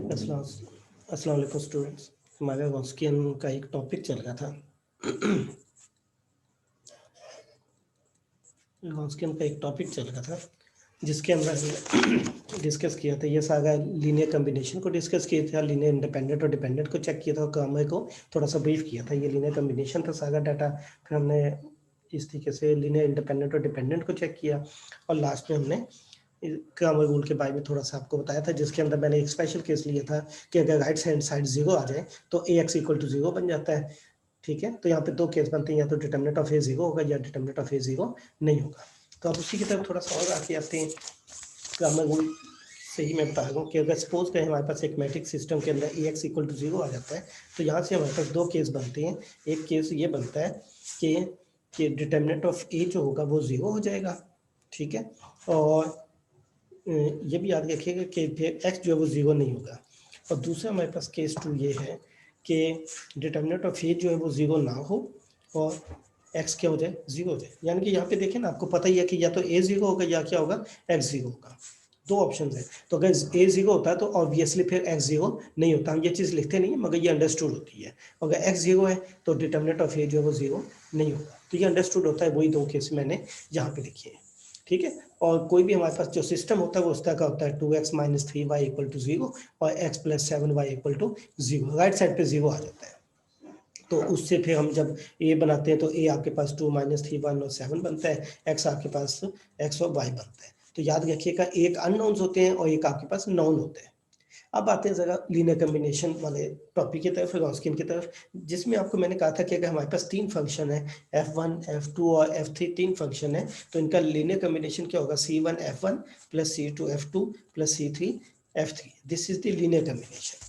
अस्सलाम वालेकुम स्टूडेंट्स। हमारे गॉस्कियन का एक टॉपिक चल रहा था। गॉस्कियन का एक टॉपिक चल रहा था जिसके अंदर हमने डिस्कस किया था, ये सारा लीनियर कम्बिनेशन को डिस्कस किए थे, लीनियर इंडिपेंडेंट और डिपेंडेंट को चेक किया था और ग्रामर को थोड़ा सा ब्रीफ किया था। ये लीनियर कम्बिनेशन था सारा डाटा। फिर हमने इस तरीके से लीनियर इंडिपेंडेंट और डिपेंडेंट को चेक किया और लास्ट में हमने ग्रामर रूल के बारे में थोड़ा सा आपको बताया था, जिसके अंदर मैंने एक स्पेशल केस लिया था कि अगर राइट हैंड साइड 0 आ जाए तो ax इक्वल टू 0 बन जाता है। ठीक है, तो यहाँ पे दो केस बनते हैं, या तो डिटर्मिनेंट ऑफ a 0 होगा या डिटर्मिनेंट ऑफ a 0 नहीं होगा। तो अब उसी की तरफ थोड़ा सा और आके आते हैं। ग्रामर रूल से ही मैं बता रहा हूँ कि अगर सपोज करें हमारे पास एक मैट्रिक्स सिस्टम के अंदर ax इक्वल टू 0 आ जाता है, तो यहाँ से हमारे पास दो केस बनते हैं। एक केस ये बनता है कि डिटर्मिनेंट ऑफ a जो होगा वो 0 हो जाएगा। ठीक है, और ये भी याद रखिएगा कि फिर x जो है वो 0 नहीं होगा। और दूसरा हमारे पास केस 2 ये है कि डिटर्मिनेंट ऑफ a जो है वो 0 ना हो और x क्या हो जाए, 0 हो जाए। यानी कि यहाँ पे देखें ना, आपको पता ही है कि या तो a 0 होगा या क्या होगा, x 0 होगा। दो ऑप्शन है, तो अगर a 0 होता है तो ऑब्वियसली फिर x 0 नहीं होता। हम ये चीज़ लिखते नहीं है मगर ये अंडरस्टूड होती है। अगर x 0 है तो डिटर्मिनेंट ऑफ a जो है वो 0 नहीं होगा। तो ये अंडरस्टूड होता है, वही दो केस मैंने यहाँ पे लिखे हैं। ठीक है, और कोई भी हमारे पास जो सिस्टम होता है वो उस तरह का होता है 2x minus 3y equal to 0 और x plus 7y equal to 0। Right side पे 0 आ जाता है। तो उससे फिर हम जब a बनाते हैं तो a आपके पास 2 माइनस 3 1 और 7 बनता है, x आपके पास x और y बनता है। तो याद रखिएगा, एक अननोन्स होते हैं और एक आपके पास नोन होते हैं। अब आते हैं जरा लीनियर कम्बिनेशन वाले टॉपिक की तरफ, गॉस्कियन की तरफ, जिसमें आपको मैंने कहा था कि अगर हमारे पास तीन फंक्शन है f1 f2 और f3, तीन फंक्शन है, तो इनका लीनियर कम्बिनेशन क्या होगा, c1 f1 plus c2 f2 plus c3 f3। This is the linear combination.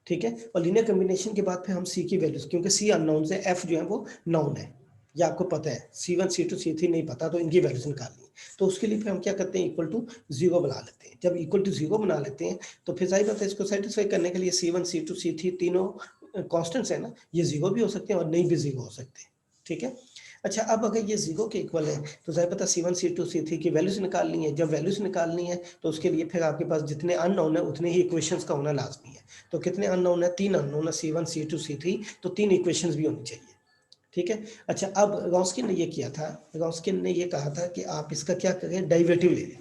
ठीक है, और लीनियर कम्बिनेशन के बाद फिर हम c की वैल्यूज, क्योंकि c अननोन है, f जो है वो नोन है, ये आपको पता है। c1 c2 c3 नहीं पता, तो इनकी वैल्यूज निकालनी है। तो उसके लिए फिर हम क्या करते हैं, इक्वल टू 0 बना लेते हैं। जब इक्वल टू 0 बना लेते हैं तो फिर सही बात है, इसको सेटिस्फाई करने के लिए c1 c2 c3 तीनों कॉन्स्टेंट्स है ना, ये 0 भी हो सकते हैं और नहीं भी 0 हो सकते हैं। ठीक है, अच्छा, अब अगर ये 0 के इक्वल है तो जाहिर पता c1 c2 c3 की वैल्यूज निकालनी है। जब वैल्यूज निकालनी है तो उसके लिए फिर आपके पास जितने अननोन है उतने ही इक्वेशंस का होना लाजमी है। तो कितने अननोन है, तीन अननोन है, c1 c2 c3, तो तीन इक्वेशंस भी होनी चाहिए। ठीक है, अच्छा, अब गॉस्कियन ने ये किया था, गॉस्कियन ने ये कहा था कि आप इसका क्या करें, डेरिवेटिव ले लें।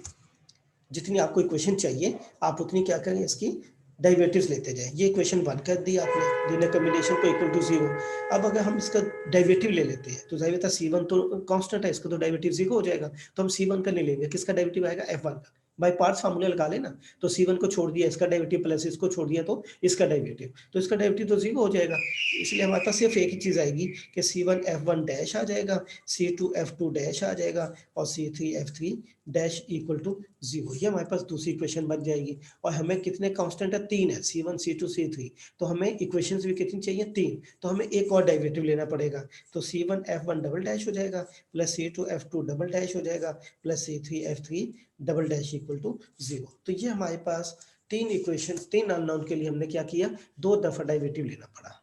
जितनी आपको इक्वेशन चाहिए आप उतनी क्या करें, इसकी डेरिवेटिव्स लेते जाएं। ये इक्वेशन 1 कर दी आपने, लीनियर कम्बिनेशन को इक्वल टू 0। अब अगर हम इसका डेरिवेटिव ले लेते हैं तो जाहिर है c1 तो कांस्टेंट है, इसका तो डेरिवेटिव 0 हो जाएगा। तो हम c1 का नहीं लेंगे, किसका डेरिवेटिव आएगा, f1 का। बाय पार्ट्स फार्मूला लगा लेना, तो c1 को छोड़ दिया इसका डेरिवेटिव, प्लस इसको छोड़ दिया तो इसका डेरिवेटिव, तो इसका डेरिवेटिव तो 0 हो जाएगा। इसलिए हमारे पास सिर्फ एक ही चीज़ आएगी कि c1 f1 डैश आ जाएगा, c2 f2 डैश आ जाएगा और c3 f3 dash equal to 0। ये हमारे पास दूसरी इक्वेशन बन जाएगी। और हमें कितने कांस्टेंट है, तीन है, c1 c2 c3। तो हमें इक्वेशंस भी कितनी चाहिए, तीन। तो हमें एक और डेरिवेटिव लेना पड़ेगा। तो c1 f1 डबल डैश हो जाएगा, plus c2 f2 double dash हो जाएगा, plus c3 f3 double dash equal to 0। तो ये हमारे पास तीन इक्वेशन, तीन अननोन के लिए हमने क्या किया, दो दफा डेरिवेटिव लेना पड़ा।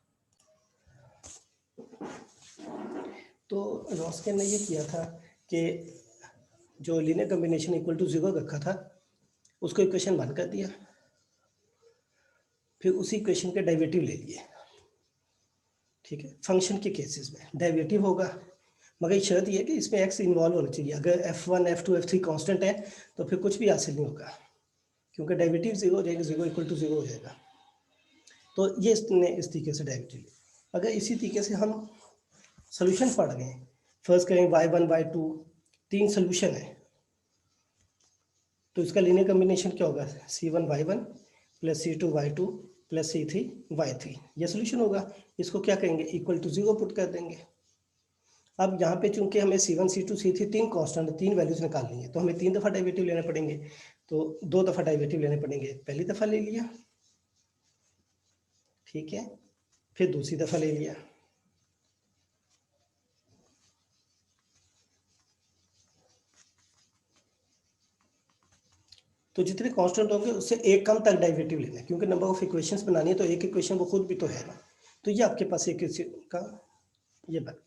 तो रॉस्कियन ने ये किया था कि जो लीनियर कम्बिनेशन इक्वल टू 0 रखा था उसको इक्वेशन 1 कर दिया, फिर उसी इक्वेशन के डेरिवेटिव ले लिए। ठीक है, फंक्शन के केसेस में डेरिवेटिव होगा, मगर शर्त यह है कि इसमें x इन्वॉल्व होना चाहिए। अगर f1 f2 f3 कांस्टेंट है तो फिर कुछ भी हासिल नहीं होगा, क्योंकि डेरिवेटिव 0 हो जाएगा, 0 इक्वल टू 0 हो जाएगा। तो ये इसने इस तरीके से डेरिवेटिव लिया। अगर इसी तरीके से हम सोल्यूशन पढ़ गए, फर्स्ट करें y1 y2, तीन सोल्यूशन है, तो इसका लीनियर कम्बिनेशन क्या होगा, c1 y1 plus c2 y2 plus c3 y3, ये सोल्यूशन होगा। इसको क्या करेंगे, इक्वल टू 0 पुट कर देंगे। अब यहाँ पे चूंकि हमें c1 c2 c3 तीन कांस्टेंट, तीन वैल्यूज निकालनी है, तो हमें तीन दफा डेरिवेटिव लेने पड़ेंगे। तो दो दफा डेरिवेटिव लेने पड़ेंगे, पहली दफा ले लिया, ठीक है, फिर दूसरी दफा ले लिया। तो जितने कांस्टेंट होंगे उससे एक कम तक डेरिवेटिव लेना है, क्योंकि नंबर ऑफ इक्वेशंस बनानी है, तो एक इक्वेशन वो खुद भी तो है ना। तो ये आपके पास एक का ये बन गया।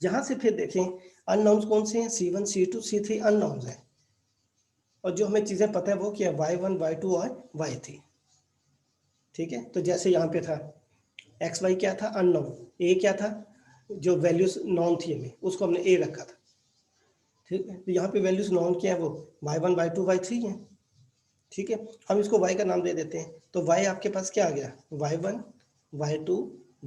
यहाँ से फिर देखें अननोन्स कौन से हैं, c1 c2 c3 अननोन्स हैं, और जो हमें चीज़ें पता है वो क्या है, y1 y2 और y3। ठीक है, तो जैसे यहाँ पे था एक्स वाई क्या था अननोन, ए क्या था जो वैल्यूज नॉन थी हमें उसको हमने ए रखा था। ठीक है, तो यहाँ पे वैल्यूज नॉन क्या है वो y1 y2 y3 है। ठीक है, हम इसको y का नाम दे देते हैं, तो y आपके पास क्या आ गया y1 y2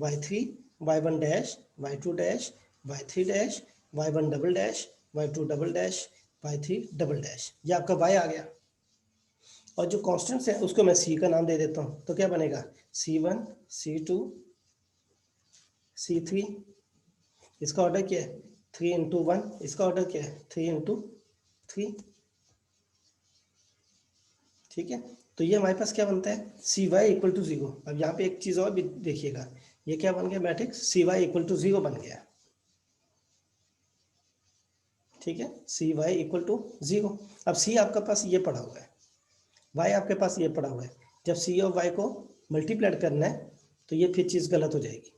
y3 y1 dash y2 dash y3 dash y1 double dash y2 double dash y3 double dash, ये आपका y आ गया। और जो कॉन्स्टेंट्स है उसको मैं c का नाम दे देता हूँ, तो क्या बनेगा c1 c2 c3, इसका ऑर्डर क्या है 3 × 1, इसका ऑर्डर क्या है 3 × 3। ठीक है, तो ये हमारे पास क्या बनता है cy = 0। अब यहाँ पे एक चीज़ और भी देखिएगा, ये क्या बन गया मैट्रिक्स cy = 0 बन गया। ठीक है, cy = 0। अब c आपका पास ये पड़ा हुआ है, y आपके पास ये पड़ा हुआ है, जब c और y को मल्टीप्लाई करना है तो ये फिर चीज़ गलत हो जाएगी।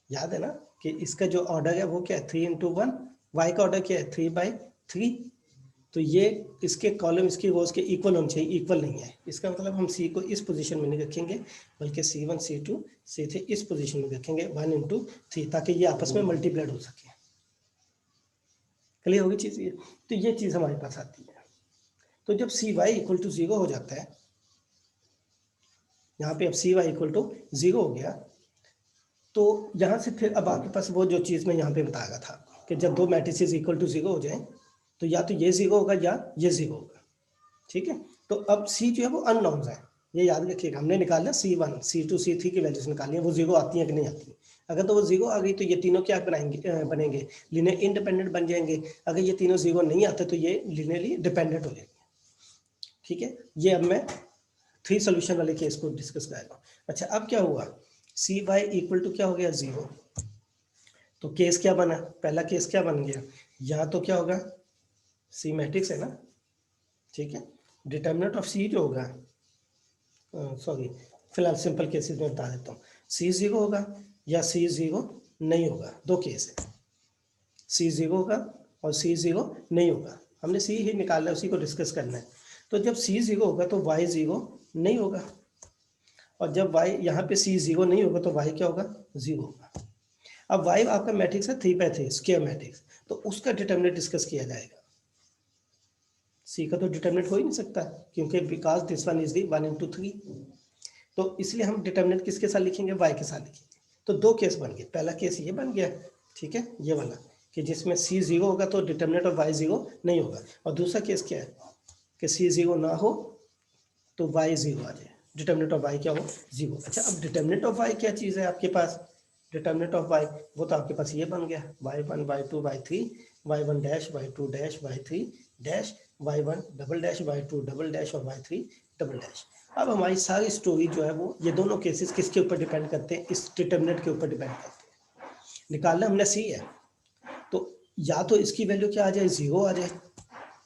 याद है ना कि इसका जो ऑर्डर है वो क्या है 3 × 1, y का ऑर्डर क्या है 3/3। तो ये इसके कॉलम इसकी रोज के इक्वल होने चाहिए, इक्वल नहीं है। इसका मतलब हम सी को इस पोजीशन में नहीं रखेंगे बल्कि c1 c2 c3 इस पोजीशन में रखेंगे 1 × 3, ताकि ये आपस में मल्टीप्लाइड हो सके। क्लियर होगी चीज़ ये, तो ये चीज़ हमारे पास आती है। तो जब cy = 0 हो जाता है, यहाँ पे अब cy = 0 हो गया, तो यहाँ से फिर अब आपके पास वो जो चीज़ मैं यहाँ पे बताया था कि जब दो मैट्रिसेस = 0 हो जाए तो या तो ये 0 होगा या ये 0 होगा। ठीक है, तो अब c जो है वो अननोन्स है, ये याद रखिएगा। हमने निकाला c1 c2 c3 की वैल्यूज निकाली है, वो 0 आती है कि नहीं आती है। अगर तो वो 0 आ गई तो ये तीनों क्या बनेंगे लीनियर इंडिपेंडेंट बन जाएंगे। अगर ये तीनों 0 नहीं आते तो ये लीनियरली डिपेंडेंट हो जाएंगे। ठीक है, ये अब मैं 3 सोल्यूशन वाले केस को डिस्कस करेगा। अच्छा, अब क्या हुआ cy = क्या हो गया 0, तो केस क्या बना, पहला केस क्या बन गया, या तो क्या होगा सी मैट्रिक्स है ना। ठीक है, डिटर्मिनेंट ऑफ सी जो होगा, सॉरी फिलहाल सिंपल केसेस में बता देता हूँ, सी 0 होगा या सी 0 नहीं होगा। दो केस है, सी 0 होगा और सी 0 नहीं होगा। हमने सी ही निकालना है, उसी को डिस्कस करना है। तो जब सी 0 होगा तो y 0 नहीं होगा, और जब y यहाँ पे सी 0 नहीं होगा तो y क्या होगा 0 होगा। अब y आपका मैट्रिक्स है 3/3 स्क्वायर मैट्रिक्स, तो उसका डिटर्मिनेंट डिस्कस किया जाएगा। सी का तो डिटर्मिनेंट हो ही नहीं सकता क्योंकि because this one is the 1 × 3, तो इसलिए हम डिटर्मिनेंट किसके साथ लिखेंगे y के साथ लिखेंगे। तो दो केस बन गए, पहला केस ये बन गया, ठीक है ये वाला, कि जिसमें c 0 होगा तो डिटर्मिनेंट ऑफ y 0 नहीं होगा। और दूसरा केस क्या है कि c 0 ना हो तो y 0 आ जाए, डिटर्मिनेंट ऑफ y क्या हो 0। अच्छा, अब डिटर्मिनेंट ऑफ y क्या चीज़ है आपके पास, डिटर्मिनेंट ऑफ y वो तो आपके पास ये बन गया y1 y2 y3 y1 dash y2 dash y3 dash y1 double dash y2 double dash और y3 डबल डैश। अब हमारी सारी स्टोरी जो है वो ये दोनों केसेस किसके ऊपर डिपेंड करते हैं, इस डिटर्मिनेंट के ऊपर डिपेंड करते हैं। निकालना हमने c है, तो या तो इसकी वैल्यू क्या आ जाए 0 आ जाए,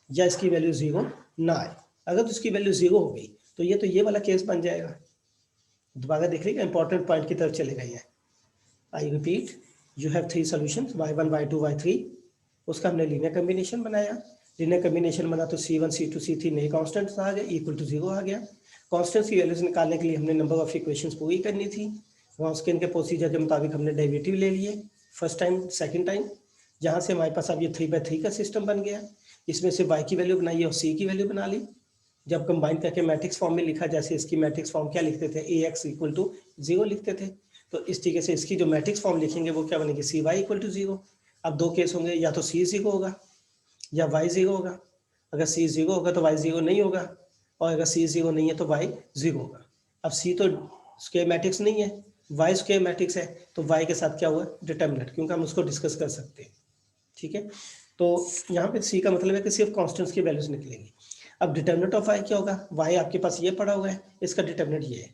या इसकी वैल्यू 0 ना आए। अगर तो इसकी वैल्यू 0 हो गई तो ये वाला केस बन जाएगा। दोबारा देख लीजिए, इंपॉर्टेंट पॉइंट की तरफ चले गए हैं। I repeat, you have 3 solutions y1 y2 y3, उसका हमने लीनियर कम्बिनेशन बनाया। लीनियर कम्बिनेशन बना तो c1 c2 c3 नए कॉन्स्टेंट्स आ गए, = 0 आ गया। कॉन्स्टेंट्स की वैल्यूज निकालने के लिए हमने नंबर ऑफ इक्वेशंस पूरी करनी थी। रॉन्सकियन के प्रोसीजर के मुताबिक हमने डेरिवेटिव ले लिए फर्स्ट टाइम सेकंड टाइम, जहाँ से हमारे पास अब ये 3/3 का सिस्टम बन गया। इसमें से y की वैल्यू बनाई और c की वैल्यू बना ली। जब कंबाइन करके मैट्रिक्स फॉर्म में लिखा, जैसे इसकी मैट्रिक्स फॉर्म क्या लिखते थे ax = 0 लिखते थे, तो इस तरीके से इसकी जो मैट्रिक्स फॉर्म लिखेंगे वो क्या बनेगी cy = 0। अब दो केस होंगे, या तो c 0 होगा या y 0 होगा। अगर c 0 होगा तो y 0 नहीं होगा, और अगर c 0 नहीं है तो y 0 होगा। अब c तो स्क्वायर मैट्रिक्स नहीं है, y स्क्वायर मैट्रिक्स है, तो y के साथ क्या हुआ डिटर्मिनेंट, क्योंकि हम उसको डिस्कस कर सकते हैं। ठीक है, तो यहाँ पे c का मतलब है कि सिर्फ कॉन्स्टेंट्स की वैल्यूज निकलेंगी। अब डिटर्मिनेंट ऑफ y क्या होगा, y आपके पास ये पड़ा हुआ है, इसका डिटर्मिनेंट ये है।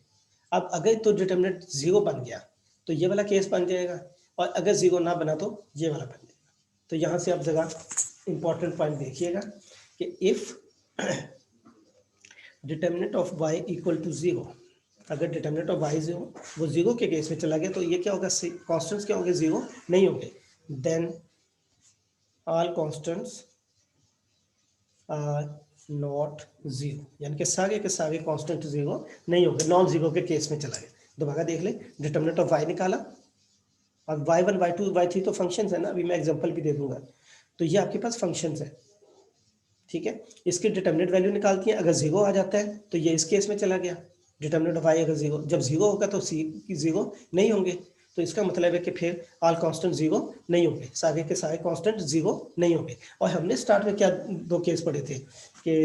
अब अगर तो डिटर्मिनेंट 0 बन गया तो ये वाला केस बन जाएगा, और अगर 0 ना बना तो ये वाला बन जाएगा। तो यहाँ से आप जगह इंपॉर्टेंट पॉइंट देखिएगा कि इफ डिटर्मिनेंट ऑफ y = 0, अगर डिटर्मिनेंट ऑफ y 0 वो 0 के केस में चला गया तो ये क्या होगा, कॉन्स्टेंट्स क्या होंगे 0 नहीं होंगे। Then all constants are not zero, यानी कि सारे के सारे कांस्टेंट जीरो नहीं होंगे, नॉन जीरो के केस में चला गया। दोबारा देख ले, डिटरमिनेंट ऑफ y निकाला और y1 y2 y3 तो फंक्शंस है ना, अभी मैं एग्जांपल भी दे दूंगा। तो ये आपके पास फंक्शंस है, ठीक है। इसकी डिटरमिनेंट वैल्यू निकालती है, अगर जीरो आ जाता है तो ये इस केस में चला गया। डिटरमिनेंट ऑफ y अगर जीरो, जब जीरो होगा तो c की जीरो नहीं होंगे, तो इसका मतलब है कि फिर ऑल कांस्टेंट जीरो नहीं होंगे, सारे के सारे कांस्टेंट जीरो नहीं होंगे। और हमने स्टार्ट में क्या दो केस पढ़े थे कि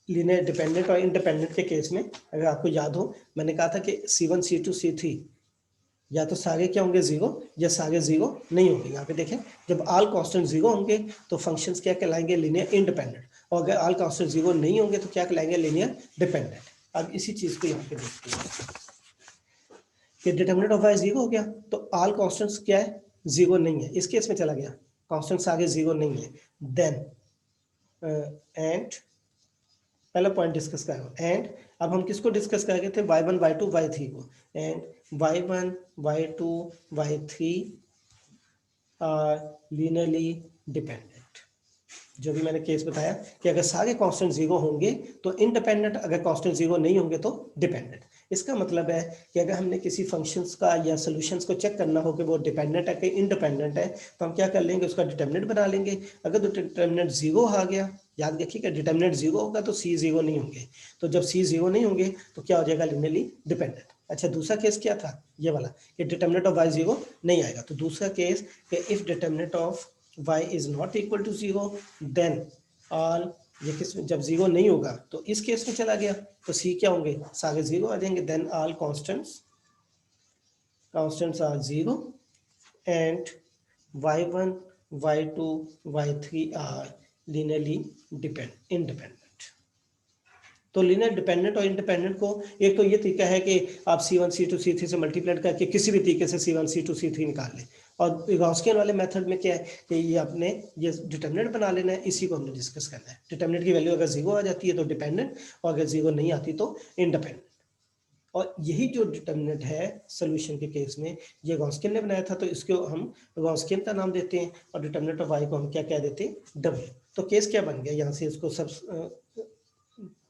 लीनियर डिपेंडेंट और इंडिपेंडेंट के केस में, अगर आपको याद हो, मैंने कहा था कि C1 C2 C3 या तो सारे क्या होंगे जीरो या सारे जीरो नहीं होंगे। यहाँ पे देखें, जब ऑल कांस्टेंट जीरो होंगे तो फंक्शंस क्या कहलाएंगे, लीनियर इंडिपेंडेंट, और अगर ऑल कांस्टेंट जीरो नहीं होंगे तो क्या कहलाएंगे, लीनियर डिपेंडेंट। अब इसी चीज को यहाँ पे देखते हैं कि डिटरमिनेंट ऑफ y जीरो हो गया तो ऑल कांस्टेंट्स क्या है, जीरो नहीं है, इस केस में चला गया, कांस्टेंट्स आगे जीरो नहीं है। देन एंड पहला पॉइंट डिस्कस करेंगे, एंड अब हम किसको डिस्कस करेंगे थे, y1 y2 y3 को, and y1 y2 y3 are linearly dependent. जो भी मैंने केस बताया कि अगर सारे कांस्टेंट जीरो होंगे तो इंडिपेंडेंट, अगर कांस्टेंट जीरो नहीं होंगे तो डिपेंडेंट। इसका मतलब है कि अगर हमने किसी फंक्शंस का या सॉल्यूशंस को चेक करना हो कि वो डिपेंडेंट है कि इंडिपेंडेंट है, तो हम क्या कर लेंगे, उसका डिटरमिनेंट बना लेंगे। अगर तो डिटरमिनेंट जीरो आ गया, याद रखिएगा डिटरमिनेंट जीरो होगा तो सी जीरो नहीं होंगे, तो जब सी जीरो नहीं होंगे तो क्या हो जाएगा, लीनियरली डिपेंडेंट। अच्छा, दूसरा केस क्या था, ये वाला कि डिटरमिनेंट ऑफ y जीरो नहीं आएगा, तो दूसरा केस कि if determinant of y is not equal to zero then all, ये किस, जब जीरो नहीं होगा तो इस केस में चला गया, तो c क्या होंगे, सारे जीरो आ जाएंगे। Then all constants are zero and y1 y2 y3 are linearly independent. तो लीनियर डिपेंडेंट और इंडिपेंडेंट को, एक तो ये तरीका है कि आप C1 C2 C3 से मल्टीप्लाई करके किसी भी तरीके से C1 C2 C3 निकाल लें, और गॉसियन वाले मेथड में क्या है कि ये आपने ये डिटरमिनेंट बना लेना है, इसी को हमने डिस्कस करना है। डिटरमिनेंट की वैल्यू अगर जीरो आ जाती है तो डिपेंडेंट, और अगर जीरो नहीं आती तो इंडिपेंडेंट। और यही जो डिटरमिनेंट है सोल्यूशन के केस में, ये गॉसियन ने बनाया था, तो इसको हम गॉसियन का नाम देते हैं, और डिटरमिनेंट ऑफ y को हम क्या कह देते हैं, W। तो केस क्या बन गया, यहाँ से इसको सब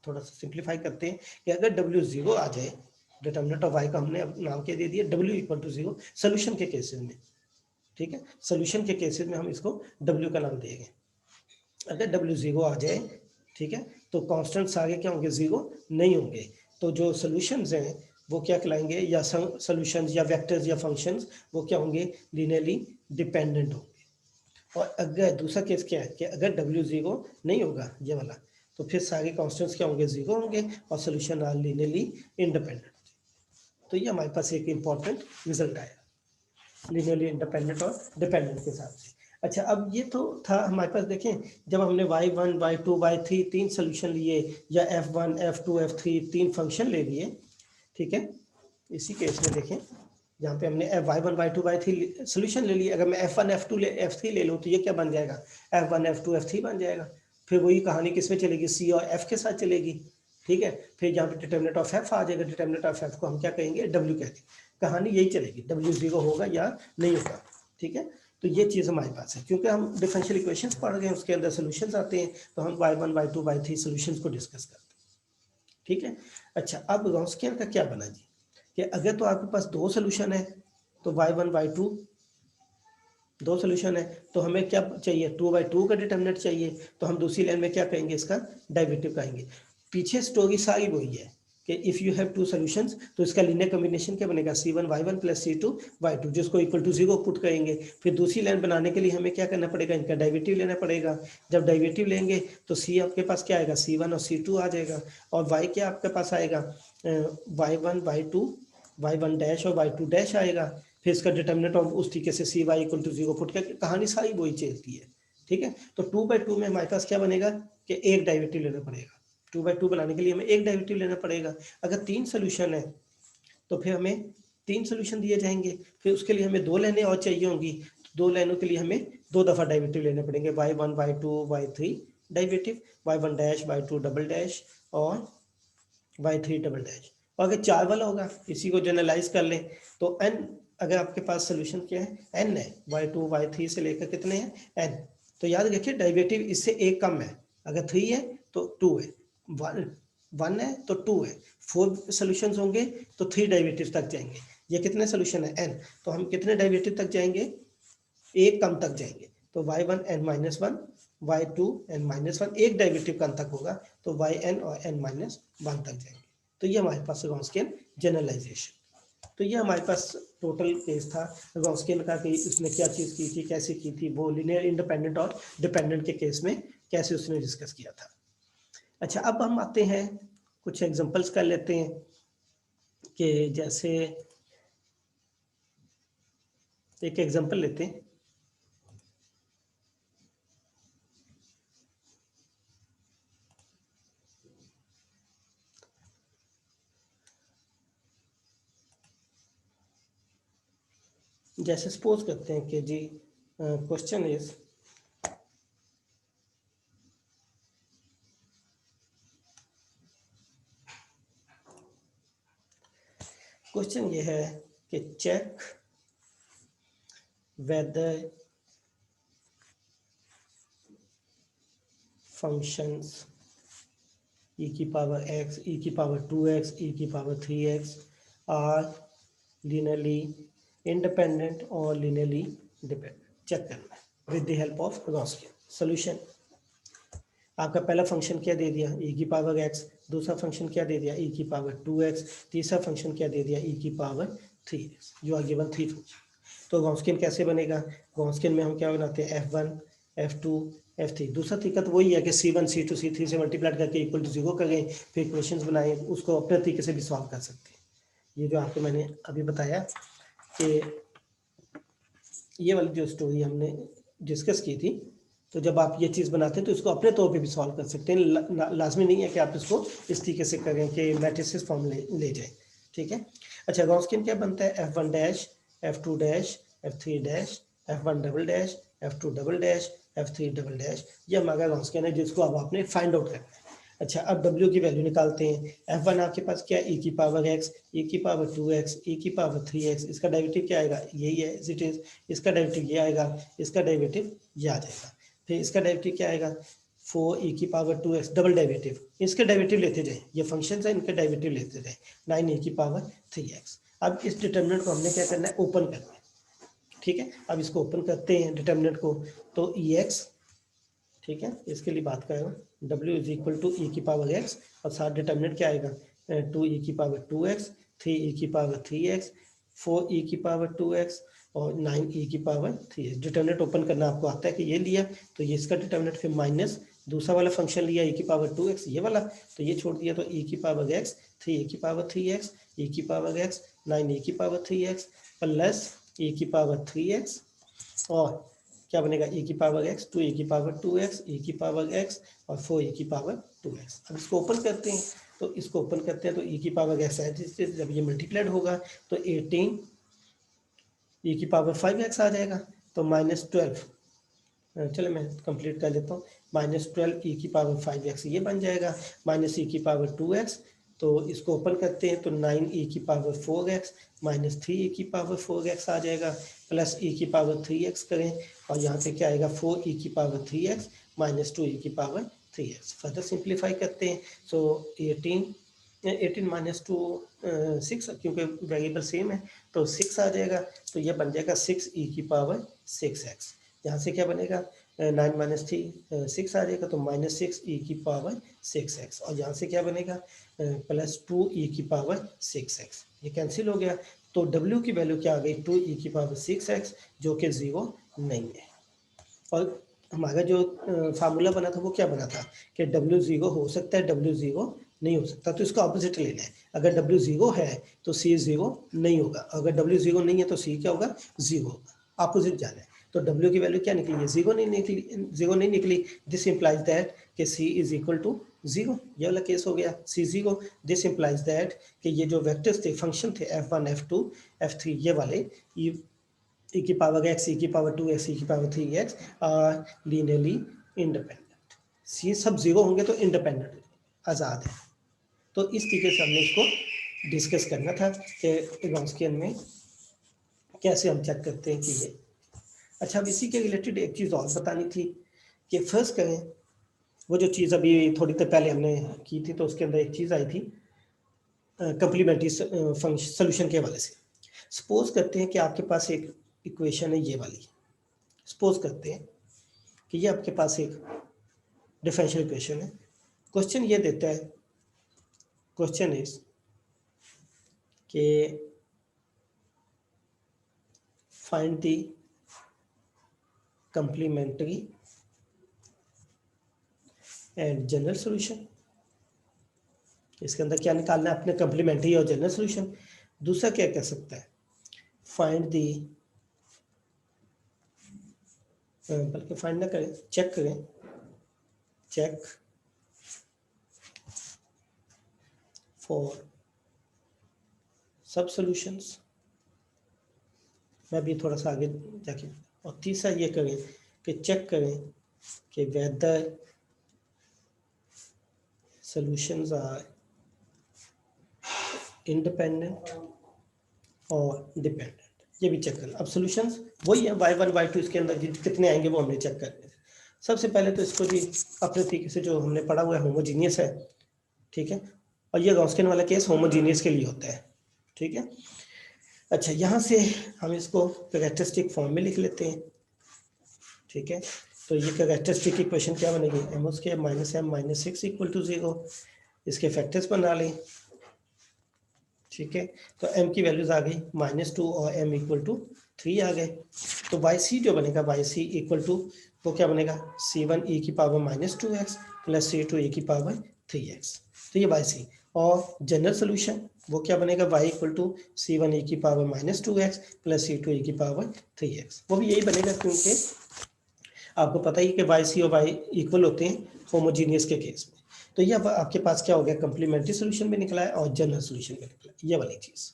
थोड़ा सा सिंप्लीफाई करते हैं कि अगर W जीरो आ जाए, डिटरमिनेंट ऑफ y का हमने नाम क्या दे दिया, W equal to zero, solution के केसेस में, ठीक है, सोल्यूशन के केसेस में हम इसको W का नाम देंगे। अगर W जीरो आ जाए, ठीक है, तो कांस्टेंट्स आगे क्या होंगे, जीरो नहीं होंगे, तो जो सोल्यूशंस हैं वो क्या कहलाएंगे, या सोल्यूशंस या वेक्टर्स या फंक्शंस, वो क्या होंगे, लीनियरली डिपेंडेंट होंगे। और अगर दूसरा केस क्या है कि अगर W जीरो नहीं होगा, ये वाला, तो फिर सारे कांस्टेंट्स क्या होंगे, जीरो होंगे, और सोल्यूशन आर लीनियरली इंडिपेंडेंट। तो ये हमारे पास एक इंपॉर्टेंट रिजल्ट आया, लीनियरली इंडिपेंडेंट और डिपेंडेंट के हिसाब से। अच्छा, अब ये तो था हमारे पास, देखें जब हमने y1 y2 y3 तीन सोल्यूशन लिए, या f1 f2 f3 तीन फंक्शन ले लिए, ठीक है, इसी केस में देखें यहाँ पे हमने y1 y2 y3 सोल्यूशन ले लिए, अगर मैं f1 f2 f3 ले लूँ तो ये क्या बन जाएगा, f1 f2 f3 बन जाएगा। फिर वही कहानी किस में चलेगी, c और f के साथ चलेगी, ठीक है। फिर यहाँ पे डिटरमिनेंट ऑफ f आ जाएगा, डिटरमिनेंट ऑफ f को हम क्या कहेंगे, w कहते हैं। कहानी यही चलेगी, w जीरो होगा या नहीं होगा, ठीक है। तो ये चीज़ हमारे पास है, क्योंकि हम डिफरेंशियल इक्वेशंस पढ़ रहे हैं, उसके अंदर सोल्यूशंस आते हैं, तो हम y1 y2 y3 सोल्यूशंस को डिस्कस करते हैं, ठीक है। अच्छा, अब गॉसियन का क्या बना जी, कि अगर तो आपके पास दो सोल्यूशन है, तो y1 y2 दो सोल्यूशन है, तो हमें क्या चाहिए, 2/2 का डिटरमिनेंट चाहिए, तो हम दूसरी लाइन में क्या कहेंगे, इसका डेरिवेटिव कहेंगे। पीछे स्टोरी सारी वही है कि if you have two solutions, तो इसका लीनियर कॉम्बिनेशन क्या बनेगा, C1 y1 plus C2 y2, जिसको इक्वल टू जीरो पुट करेंगे। फिर दूसरी लाइन बनाने के लिए हमें क्या करना पड़ेगा, इनका डेरिवेटिव लेना पड़ेगा। जब डेरिवेटिव लेंगे तो C आपके पास क्या आएगा, C1 और C2 आ जाएगा, और y क्या आपके पास आएगा, y1 y2 y1 डैश और y2 डैश आएगा। फिर इसका डिटरमिनेंट ऑफ उस तरीके से cy equal to zero put करके कहानी सारी वही चलती है, ठीक है। तो 2/2 में हमारे पास क्या बनेगा कि एक डेरिवेटिव लेना पड़ेगा, 2/2 बनाने के लिए हमें एक डेरिवेटिव लेना पड़ेगा। अगर तीन सोल्यूशन है तो फिर हमें तीन सोल्यूशन दिए जाएंगे, फिर उसके लिए हमें दो लाइनें और चाहिए होंगी, तो दो लाइनों के लिए हमें दो दफ़ा डेरिवेटिव लेने पड़ेंगे, y1 y2 y3 derivative, y1 dash y2 double dash और y3 डबल डैश। और अगर चार वाला होगा, इसी को जनरलाइज कर लें, तो n, अगर आपके पास सोल्यूशन क्या है, n है, y2 y3 से लेकर कितने हैं, n, तो याद रखिए डेरिवेटिव इससे एक कम है, अगर 3 है तो 2 है, 1 है तो 2 है, 4 सॉल्यूशंस होंगे तो 3 डेरिवेटिव तक जाएंगे। ये कितने सॉल्यूशन है n, तो हम कितने डेरिवेटिव तक जाएंगे, एक कम तक जाएंगे, तो y1 n-1, y2 n-1, एक डेरिवेटिव कम तक होगा तो yn और n-1 तक जाएंगे। तो ये हमारे पास गॉसियन जनरलाइजेशन। तो ये हमारे पास टोटल केस था गॉसियन का कि उसने क्या चीज़ की थी, कैसे की थी, वो लीनियर इंडिपेंडेंट और डिपेंडेंट के केस में कैसे उसने डिस्कस किया था। अच्छा, अब हम आते हैं कुछ एग्जांपल्स कर लेते हैं कि जैसे एक एग्जांपल लेते हैं। जैसे सपोज करते हैं कि जी क्वेश्चन इज क्वेश्चन ये है कि चेक वेदर फंक्शंस e की पावर x, e की पावर 2x, e की power 3x are linearly independent और linearly dependent। चेक करना है with the help of Gaussian solution. आपका पहला फंक्शन क्या दे दिया, e की पावर x, दूसरा फंक्शन क्या दे दिया, e की पावर 2x, तीसरा फंक्शन क्या दे दिया, e की power 3x। You are given 3 function. तो गॉसियन कैसे बनेगा, गॉसियन में हम क्या बनाते हैं, f1 f2 f3। दूसरा तरीका तो वही है कि c1 c2 c3 से मल्टीप्लाई करके इक्वल टू 0 करें, फिर इक्वेशंस बनाएं, उसको अपने तरीके से भी सॉल्व कर सकते हैं। ये जो आपको मैंने अभी बताया कि ये वाली जो स्टोरी हमने डिस्कस की थी, तो जब आप ये चीज़ बनाते हैं तो इसको अपने तौर पे भी सॉल्व कर सकते हैं। लाजमी नहीं है कि आप इसको इस तरीके से करें कि मैट्रिसेस फॉर्म ले जाएं। ठीक है। अच्छा, गॉसियन क्या बनता है, f1 dash f2 dash f3 dash f1 double dash f2 double dash f3 double dash. ये हमारा गॉसियन है जिसको अब आपने फाइंड आउट करना है। अच्छा, अब W की वैल्यू निकालते हैं। f1 आपके पास क्या है, e की पावर x, e की पावर 2x, e की पावर 3x। इसका डेरिवेटिव क्या आएगा, यही है एज इट इज। इसका डेरिवेटिव ये आएगा, इसका डेरिवेटिव ये आ जाएगा। फिर इसका डेरिवेटिव क्या आएगा, 4e की पावर 2x डबल डेरिवेटिव, इसके डेरिवेटिव लेते जाए, ये फंक्शन है इनके डेरिवेटिव लेते जाए, 9e की पावर 3x। अब इस डिटर्मिनेंट को हमने क्या करना है, ओपन करना है। ठीक है, अब इसको ओपन करते हैं डिटर्मिनेंट को, तो ex, ठीक है, इसके लिए बात कर रहा हूँ, w इज इक्वल टू ई की पावर x और साथ डिटर्मिनेंट क्या आएगा, 2e की पावर 2x, 3e की पावर 3x, 4e की पावर 2x और 9e की पावर 3x। डिटर्मिनेंट ओपन करना आपको आता है कि ये लिया तो ये इसका डिटर्मिनेंट, फिर माइनस दूसरा वाला फंक्शन लिया e की पावर 2x ये वाला, तो ये छोड़ दिया, तो e की पावर x, 3e की पावर 3x, e की पावर x, 9e की पावर 3x प्लस e की पावर 3x और क्या बनेगा, e की पावर x, 2e की पावर 2x, e की पावर x और 4e की पावर 2x। अब इसको ओपन करते हैं, तो इसको ओपन करते हैं तो e की पावर x है, जिससे जब ये मल्टीप्लाइड होगा तो 18 e की पावर 5x आ जाएगा, तो -12, चलो मैं कंप्लीट कर लेता हूँ, -12 e की पावर 5x ये बन जाएगा, माइनस e की पावर 2x, तो इसको ओपन करते हैं तो 9e की पावर 4x माइनस 3e की पावर 4x आ जाएगा, प्लस e की पावर 3x करें और यहाँ पे क्या आएगा, 4e की पावर 3x माइनस 2e की पावर 3x। फर्दर सिंप्लीफाई करते हैं, सो 18 माइनस 2 6, क्योंकि वेरिएबल सेम है तो 6 आ जाएगा, तो यह बन जाएगा 6e की पावर 6x। यहाँ से क्या बनेगा, 9 माइनस 3 6 आ जाएगा, तो -6e की पावर 6x और यहाँ से क्या बनेगा, +2e की पावर 6x। ये कैंसिल हो गया, तो w की वैल्यू क्या आ गई, 2e की पावर 6x, जो कि 0 नहीं है। और हमारा जो फार्मूला बना था वो क्या बना था कि w 0 हो सकता है, w 0 नहीं हो सकता, तो इसका ऑपोजिट लेना है। अगर w 0 है तो c 0 नहीं होगा, अगर w 0 नहीं है तो c क्या होगा, 0 होगा, अपोजिट जाना है। तो w की वैल्यू क्या निकली है, 0 नहीं निकली। दिस इंप्लाइज दैट कि c इज इक्वल टू 0, ये वाला केस हो गया, c 0। दिस इंप्लाइज दैट कि ये जो वेक्टर्स थे, फंक्शन थे f1 f2 f3 ये वाले, ये e की पावर x, e की पावर 2x, e की power 3x are linearly independent. ये सब 0 होंगे तो इंडिपेंडेंट, आज़ाद है। तो इस तरीके से हमने इसको डिस्कस करना था कि गॉसियन में कैसे हम चेक करते हैं कि ये। अच्छा, अब इसी के रिलेटेड एक चीज़ और बतानी थी कि फर्स्ट करें वो जो चीज़ अभी थोड़ी देर पहले हमने की थी, तो उसके अंदर एक चीज़ आई थी कंप्लीमेंट्री फंक्शन सोल्यूशन के हवाले से। सपोज करते हैं कि आपके पास एक इक्वेशन है ये वाली, सपोज करते हैं कि ये आपके पास एक डिफरेंशियल इक्वेशन है। क्वेश्चन ये देता है, क्वेश्चन इज कि find the complementary and general solution. इसके अंदर क्या निकालना है अपने, कंप्लीमेंट्री और जनरल सॉल्यूशन। दूसरा क्या कह सकता है, फाइंड दी, बल्कि फाइंड ना करें, चेक करें, चेक फॉर सब सॉल्यूशंस। मैं भी थोड़ा सा आगे जाके, और तीसरा ये करें कि चेक करें कि वेदर सॉल्यूशंस आर इंडिपेंडेंट और डिपेंडेंट, ये भी चेक करना। अब सॉल्यूशंस वही है, y1 y2, इसके अंदर कितने आएंगे वो हमने चेक करने। सबसे पहले तो इसको भी अपने तरीके से जो हमने पढ़ा हुआ है, होमोजीनियस है, ठीक है, और ये गॉस्कियन वाला केस होमोजीनियस के लिए होता है, ठीक है। अच्छा, यहाँ से हम इसको कैरेक्टरिस्टिक फॉर्म में लिख लेते हैं, ठीक है। तो ये कैरेक्टरिस्टिक इक्वेशन क्या बनेगी, m square minus m minus 6 equal to 0। इसके फैक्टर्स बना लें, ठीक है। तो m की वैल्यूज आ गई -2 और m इक्वल टू 3 आ गए। तो बाई सी जो बनेगा, बाई सी इक्वल टू वो क्या बनेगा, c1 e की power -2x plus c2 e की पावर 3x। तो ये बाई सी। और जनरल सोल्यूशन वो क्या बनेगा, y equal to c1 e की power -2x plus c2 e की पावर 3x। वो भी यही बनेगा क्योंकि आपको पता ही कि वाई सी और वाई इक्वल होते हैं होमोजीनियस के केस में। तो ये अब आपके पास क्या हो गया, कंप्लीमेंट्री सोल्यूशन भी निकला है और जनरल सोल्यूशन भी निकला है, ये वाली चीज़।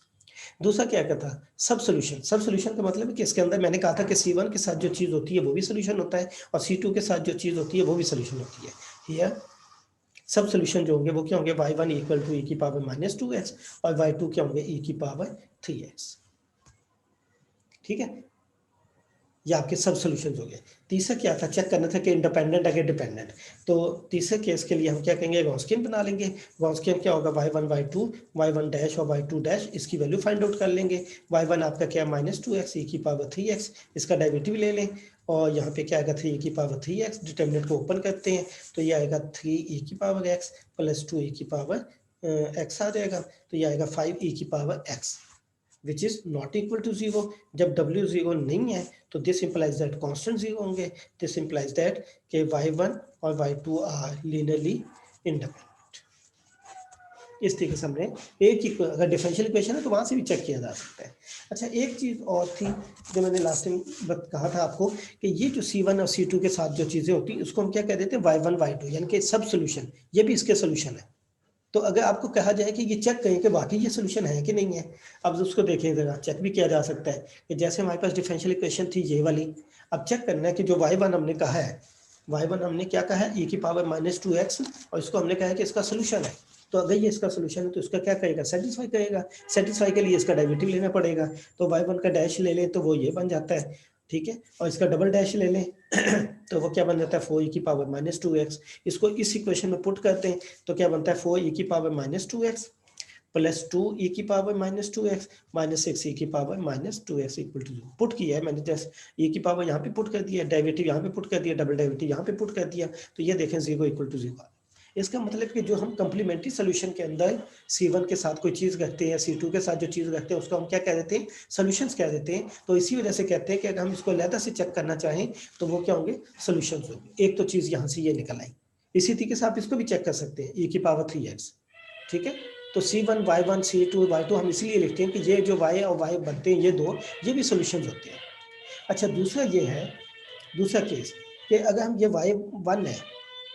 दूसरा क्या कहता, सब सोल्यूशन। सब सोल्यूशन का मतलब है कि इसके अंदर मैंने कहा था कि C1 के साथ जो चीज़ होती है वो भी सोल्यूशन होता है, और C2 के साथ जो चीज़ होती है वो भी सोल्यूशन होती है। हियर सब सोल्यूशन जो होंगे वो क्या होंगे, y1 इक्वल टू e की पावर -2x और y2 क्या होंगे, e की पावर 3x, ठीक है। ये आपके सब सॉल्यूशंस हो गए। तीसरा क्या था, चेक करना था कि इंडिपेंडेंट है कि डिपेंडेंट। तो तीसरे केस के लिए हम क्या करेंगे, गॉसियन बना लेंगे। गॉसियन क्या होगा, y1 y2 y1 डैश और y2 डैश, इसकी वैल्यू फाइंड आउट कर लेंगे। y1 आपका क्या है, -2x e की पावर 3x, इसका डेरिवेटिव ले लें। और यहाँ पे क्या आएगा, 3 e की पावर 3x, डिटर्मिनेंट को ओपन करते हैं तो ये आएगा 3 e की पावर x प्लस 2 e की पावर x आ जाएगा। तो ये आएगा 5 e की power x which is not equal to 0। जब w 0 नहीं है तो this implies that constant 0 होंगे। this implies that कि y1 और y2 are linearly independent। इस तरीके से हमने एक ही, अगर डिफरेंशियल इक्वेशन है तो वहां से भी चेक किया जा सकता है। अच्छा, एक चीज और थी जो मैंने लास्ट टाइम कहा था आपको कि ये जो C1 और C2 के साथ जो चीजें होती है उसको हम क्या कह देते हैं, y1 y2, यानी कि सब सोल्यूशन। ये भी इसके सोल्यूशन है। तो अगर आपको कहा जाए कि ये चेक करें कि वाकई ये सोल्यूशन है कि नहीं है, अब उसको देखें जरा, चेक भी किया जा सकता है कि जैसे हमारे पास डिफरेंशियल इक्वेशन थी ये वाली। अब चेक करना है कि जो y1 हमने कहा है, y1 हमने क्या कहा है, e की पावर -2x, और इसको हमने कहा है कि इसका सोल्यूशन है। तो अगर ये इसका सोल्यूशन है तो इसका क्या करेगा, सेटिस्फाई करेगा। सेटिस्फाई के लिए इसका डेरिवेटिव लेना पड़ेगा। तो y1 का डैश ले लें तो वो ये बन जाता है, ठीक है। और इसका डबल डैश ले लें तो वो क्या बन जाता है, 4e की पावर -2x। इसको इस इक्वेशन में पुट करते हैं तो क्या बनता है, 4e की पावर -2x प्लस 2e की पावर -2x माइनस 6e की power -2x equal to 0। Put किया है मैंने, जस्ट e की पावर यहाँ पे पुट कर दिया, डेरिवेटिव यहाँ पे पुट कर दिया, डबल डेरिवेटिव यहाँ पे पुट कर दिया, तो ये देखें 0 इक्वल टू 0। इसका मतलब कि जो हम कंप्लीमेंट्री सोल्यूशन के अंदर C1 के साथ कोई चीज़ रखते हैं, C2 के साथ जो चीज़ रखते हैं उसको हम क्या कह देते हैं, सोल्यूशंस कह देते हैं। तो इसी वजह से कहते हैं कि अगर हम इसको अलहदा से चेक करना चाहें तो वो क्या होंगे, सोल्यूशंस होंगे। एक तो चीज़ यहाँ से ये निकल आई। इसी तरीके से आप इसको भी चेक कर सकते हैं, e की पावर 3x, ठीक है। तो C1 y1 C2 y2 हम इसलिए लिखते हैं कि ये जो y और y बनते हैं ये दो, ये भी सोल्यूशंस होते हैं। अच्छा, दूसरा ये है, दूसरा केस कि अगर हम ये y1 है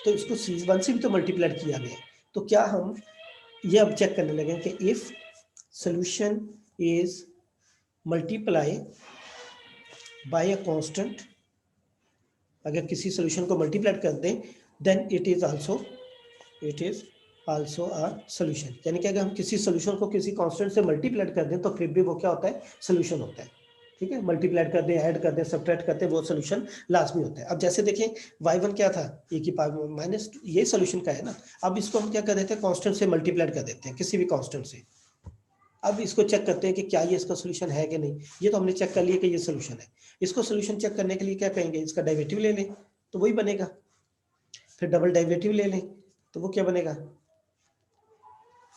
तो इसको C1 से भी तो मल्टीप्लाई किया गया, तो क्या हम ये अब चेक करने लगे कि if solution is multiply by a constant, अगर किसी सोल्यूशन को मल्टीप्लाई कर दें then it is also a solution. यानी कि अगर हम किसी सोल्यूशन को किसी कांस्टेंट से मल्टीप्लाई कर दें तो फिर भी वो क्या होता है, सोल्यूशन होता है। ठीक है, मल्टीप्लाई कर दें, ऐड कर दें, सब्ट्रैक्ट करते हैं, वो सोल्यूशन लास्ट में होता है। अब जैसे देखें y1 क्या था, e की पावर माइनस, ये सोल्यूशन का है ना। अब इसको हम क्या कर देते हैं, कांस्टेंट से मल्टीप्लाई कर देते हैं, किसी भी कांस्टेंट से। अब इसको चेक करते हैं कि क्या ये इसका सोल्यूशन है कि नहीं। ये तो हमने चेक कर लिया कि ये सोल्यूशन है। इसको सोल्यूशन चेक करने के लिए क्या कहेंगे, इसका डेरिवेटिव ले लें तो वही बनेगा, फिर डबल डेरिवेटिव ले लें तो वो क्या बनेगा,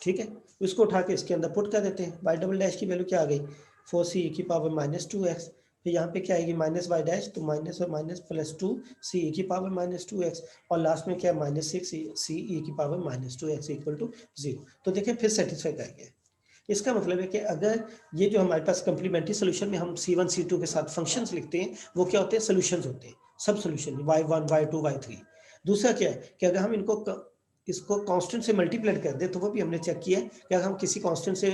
ठीक है। इसको उठा के इसके अंदर पुट कर देते हैं। वाई डबल डैश की वैल्यू क्या आ गई, 4c की पावर माइनस 2x, फिर यहाँ पे क्या आएगी माइनस वाई डैश, तो माइनस और माइनस प्लस 2c की पावर माइनस 2x, और लास्ट में क्या है माइनस 6c की power minus 2x equal to 0। तो देखिए फिर सेटिस्फाई कर गया। इसका मतलब है कि अगर ये जो हमारे पास कंप्लीमेंट्री सोल्यूशन में हम C1 C2 के साथ फंक्शंस लिखते हैं, वो क्या होते हैं, सोल्यूशंस होते हैं, सब सोल्यूशन y1 y2 y3। दूसरा क्या है कि अगर हम इसको कांस्टेंट से मल्टीप्लाई कर दें, तो वो भी हमने चेक किया है कि अगर हम किसी कांस्टेंट से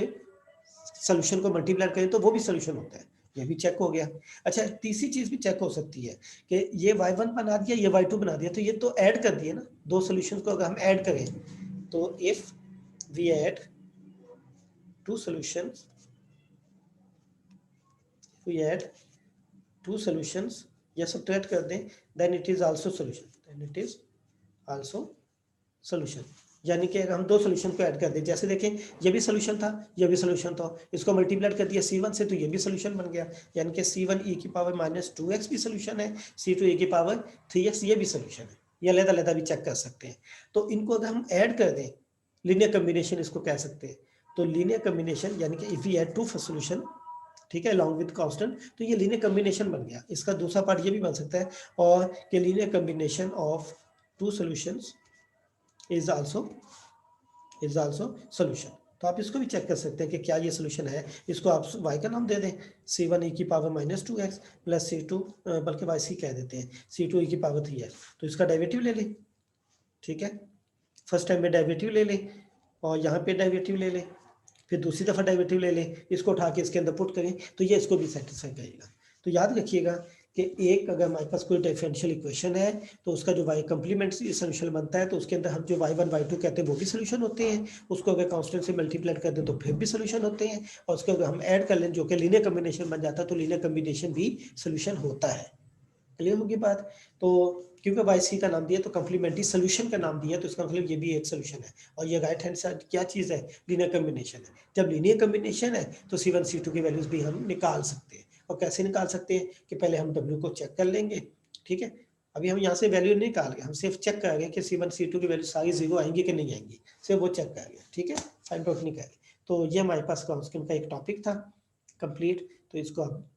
सोल्यूशन को मल्टीप्लाई करें तो वो भी सोल्यूशन होता है, ये भी चेक हो गया। अच्छा, तीसरी चीज भी चेक हो सकती है कि ये y1 बना दिया, ये y2 बना दिया, तो ये तो ऐड कर दिए ना, दो सोल्यूशन को अगर हम ऐड करें, तो if we add two solutions, we add two solutions या subtract कर दें, then it is also solution, then it is also solution। यानी कि अगर हम दो सोल्यूशन को ऐड कर दें, जैसे देखें ये भी सोल्यूशन था, ये भी सोल्यूशन था, इसको मल्टीप्लाई कर दिया C1 से, तो ये भी सोल्यूशन बन गया। यानी कि C1 e की पावर माइनस 2x भी सोल्यूशन है, C2 e की पावर 3x ये भी सोल्यूशन है। ये अलग-अलग भी चेक कर सकते हैं। तो इनको अगर हम ऐड कर दें, लीनियर कम्बिनेशन इसको कह सकते हैं। तो लीनियर कम्बिनेशन यानी कि if we add two solution, ठीक है, अलॉन्ग विद कांस्टेंट, तो ये लीनियर कम्बिनेशन बन गया। इसका दूसरा पार्ट ये भी बन सकता है, और कि linear combination of two solutions is also solution. तो आप इसको भी चेक कर सकते हैं कि क्या ये सोल्यूशन है। इसको आप y का नाम दे दें, C1 e की power minus 2x plus C2, बल्कि yc कह देते हैं, C2 e की पावर 3x। तो इसका डेरिवेटिव ले लें, ठीक है, फर्स्ट टाइम में डेरिवेटिव ले लें, और यहाँ पे डेरिवेटिव ले लें, फिर दूसरी दफ़ा डेरिवेटिव ले लें, इसको उठा के इसके अंदर पुट करें, तो ये इसको भी सेटिस्फाई करेगा। तो याद रखिएगा कि एक अगर हमारे पास कोई डिफरेंशियल इक्वेशन है, तो उसका जो y कम्प्लीमेंट्री सोल्यूशन बनता है, तो उसके अंदर हम जो y1 y2 कहते हैं वो भी सोल्यूशन होते हैं। उसको अगर कांस्टेंट से मल्टीप्लाई कर दें तो फिर भी सोल्यूशन होते हैं, और उसको अगर हम ऐड कर लें जो कि लीनियर कम्बिनेशन बन जाता है, तो लीनियर कम्बिनेशन भी सोल्यूशन होता है। क्लियर होगी बात। तो क्योंकि YC का नाम दिया तो कम्प्लीमेंट्री सोल्यूशन का नाम दिया, तो इसका मतलब ये भी एक सोल्यूशन है। और ये राइट हैंड साइड क्या चीज़ है, लीनियर कम्बिनेशन है। जब लीनियर कम्बिनेशन है तो C1 C2 की वैल्यूज भी हम निकाल सकते हैं। और कैसे निकाल सकते हैं कि पहले हम W को चेक कर लेंगे, ठीक है। अभी हम यहाँ से वैल्यू नहीं निकाल रहे, हम सिर्फ चेक करेंगे कि C1 C2 की वैल्यू सारी 0 आएंगी कि नहीं आएंगी, सिर्फ वो चेक करेंगे, ठीक है, फाइंड आउट नहीं करेंगे। तो ये हमारे पास कांस्टेंट का एक टॉपिक था कंप्लीट। तो इसको आप